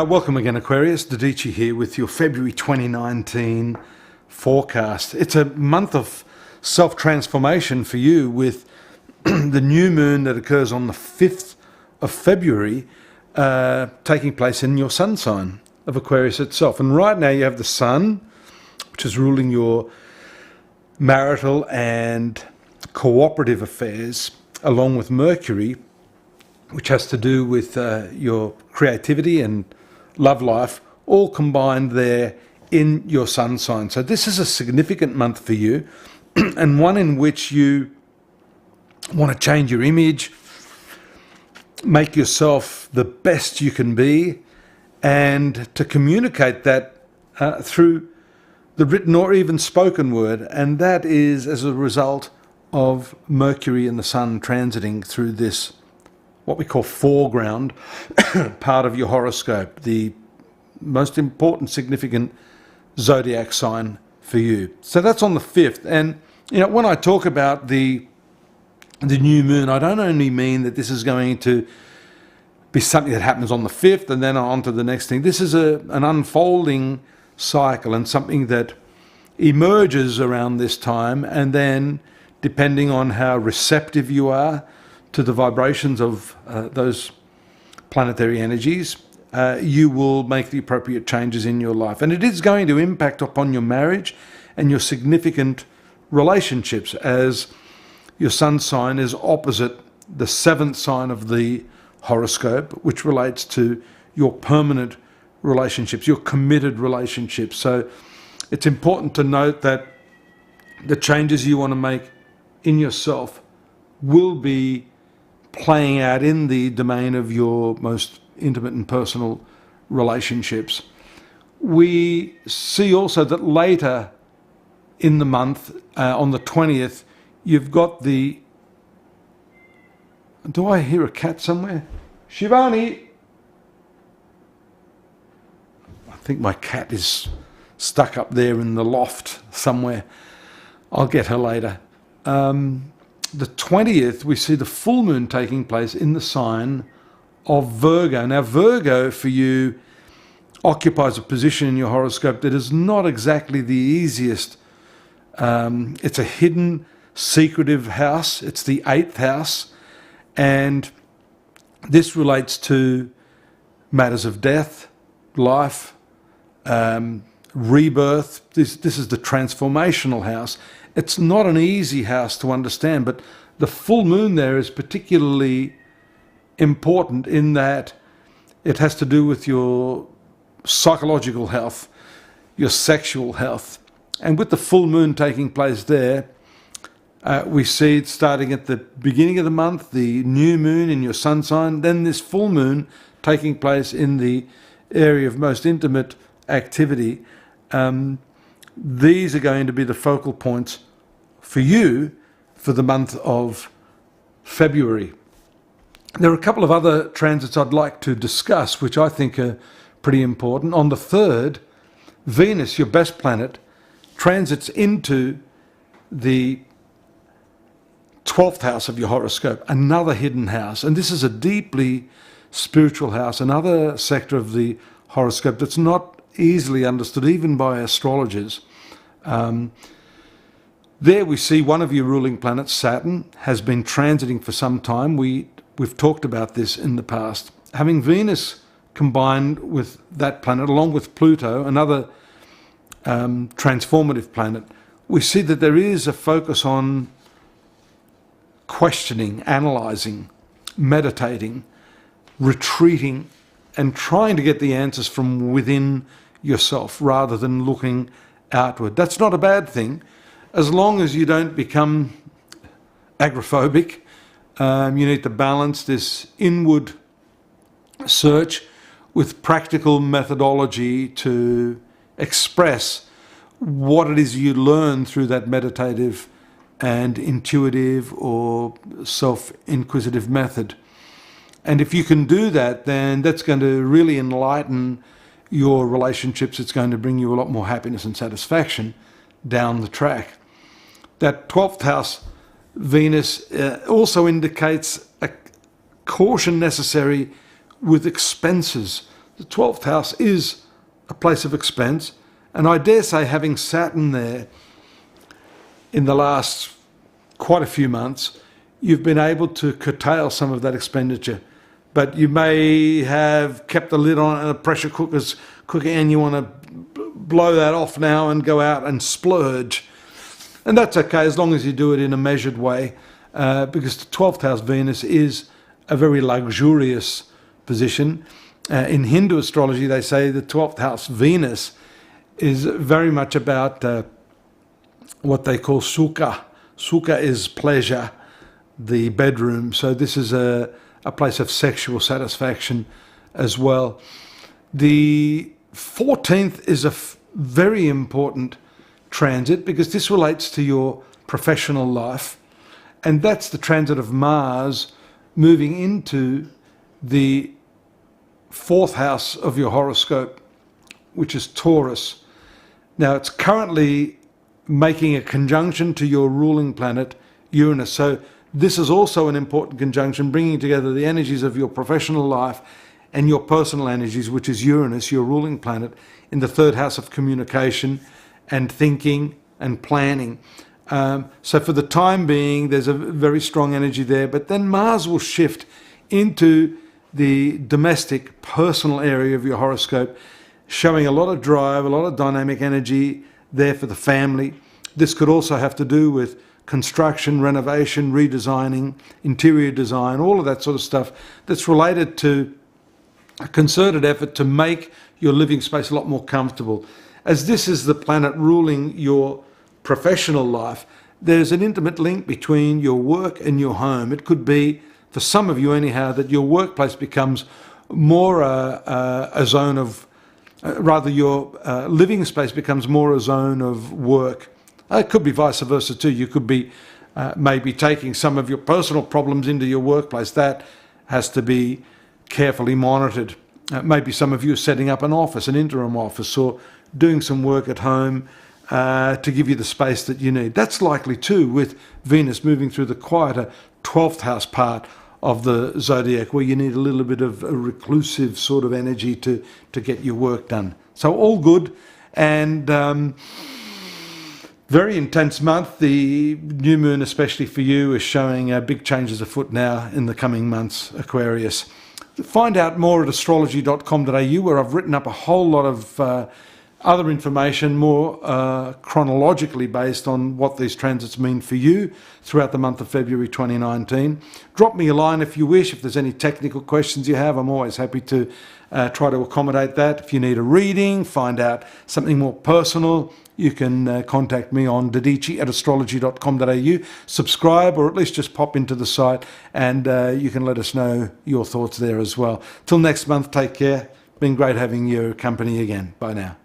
Welcome again, Aquarius. Dadhichi here with your February 2019 forecast. It's a month of self-transformation for you with the new moon that occurs on the 5th of February taking place in your sun sign of Aquarius itself. And right now you have the sun, which is ruling your marital and cooperative affairs, along with Mercury, which has to do with your creativity and love life, all combined there in your sun sign. So this is a significant month for you, and one in which you want to change your image, make yourself the best you can be, and to communicate that through the written or even spoken word. And that is as a result of Mercury and the Sun transiting through this, what we call foreground part of your horoscope, the most important, significant zodiac sign for you. So that's on the 5th. And when I talk about the new moon, I don't only mean that this is going to be something that happens on the 5th and then on to the next thing. This is an unfolding cycle and something that emerges around this time, and then depending on how receptive you are to the vibrations of those planetary energies, you will make the appropriate changes in your life. And it is going to impact upon your marriage and your significant relationships, as your sun sign is opposite the 7th sign of the horoscope, which relates to your permanent relationships, your committed relationships. So it's important to note that the changes you want to make in yourself will be playing out in the domain of your most intimate and personal relationships. We see also that later in the month, on the 20th, you've got the... Do I hear a cat somewhere? Shivani! I think my cat is stuck up there in the loft somewhere. I'll get her later. The 20th, we see the full moon taking place in the sign of Virgo. Now, Virgo for you occupies a position in your horoscope that is not exactly the easiest. It's a hidden, secretive house. It's the 8th house. And this relates to matters of death, life, rebirth. This is the transformational house. It's not an easy house to understand, but the full moon there is particularly important in that it has to do with your psychological health, your sexual health. And with the full moon taking place there, we see it starting at the beginning of the month, the new moon in your sun sign, then this full moon taking place in the area of most intimate activity. These are going to be the focal points for you for the month of February. There are a couple of other transits I'd like to discuss, which I think are pretty important. On the 3rd, Venus, your best planet, transits into the 12th house of your horoscope, another hidden house. And this is a deeply spiritual house, another sector of the horoscope that's not easily understood even by astrologers. There we see one of your ruling planets, Saturn, has been transiting for some time. We've talked about this in the past. Having Venus combined with that planet, along with Pluto, another transformative planet, we see that there is a focus on questioning, analysing, meditating, retreating, and trying to get the answers from within yourself rather than looking outward. That's not a bad thing, as long as you don't become agoraphobic. You need to balance this inward search with practical methodology to express what it is you learn through that meditative and intuitive or self-inquisitive method. And if you can do that, then that's going to really enlighten your relationships. It's going to bring you a lot more happiness and satisfaction down the track. That 12th house Venus also indicates a caution necessary with expenses. the 12th house is a place of expense. And I dare say, having Saturn there in the last quite a few months, you've been able to curtail some of that expenditure. But you may have kept the lid on a pressure cooker's cooking, and you want to blow that off now and go out and splurge. And that's okay, as long as you do it in a measured way, because the 12th house Venus is a very luxurious position. In Hindu astrology, they say the 12th house Venus is very much about what they call sukha. Sukha is pleasure, the bedroom. So this is a place of sexual satisfaction as well. The 14th is a very important transit because this relates to your professional life. And that's the transit of Mars moving into the 4th house of your horoscope, which is Taurus. Now, it's currently making a conjunction to your ruling planet, Uranus. So this is also an important conjunction, bringing together the energies of your professional life and your personal energies, which is Uranus, your ruling planet, in the 3rd house of communication and thinking and planning. So for the time being, there's a very strong energy there. But then Mars will shift into the domestic, personal area of your horoscope, showing a lot of drive, a lot of dynamic energy there for the family. This could also have to do with construction, renovation, redesigning, interior design, all of that sort of stuff that's related to a concerted effort to make your living space a lot more comfortable. As this is the planet ruling your professional life, there's an intimate link between your work and your home. It could be, for some of you anyhow, that your workplace becomes more a zone of, rather your living space becomes more a zone of work. It could be vice versa too. You could be maybe taking some of your personal problems into your workplace. That has to be carefully monitored. Maybe some of you are setting up an office, an interim office, or doing some work at home to give you the space that you need. That's likely too with Venus moving through the quieter 12th house part of the zodiac, where you need a little bit of a reclusive sort of energy to get your work done. So all good, and very intense month. The new moon, especially for you, is showing big changes afoot now in the coming months, Aquarius. Find out more at astrology.com.au, where I've written up a whole lot of other information, more chronologically based on what these transits mean for you throughout the month of February 2019. Drop me a line if you wish. If there's any technical questions you have, I'm always happy to try to accommodate that. If you need a reading, find out something more personal, you can contact me on Dadhichi at astrology.com.au. Subscribe, or at least just pop into the site, and you can let us know your thoughts there as well. Till next month, take care. Been great having your company again. Bye now.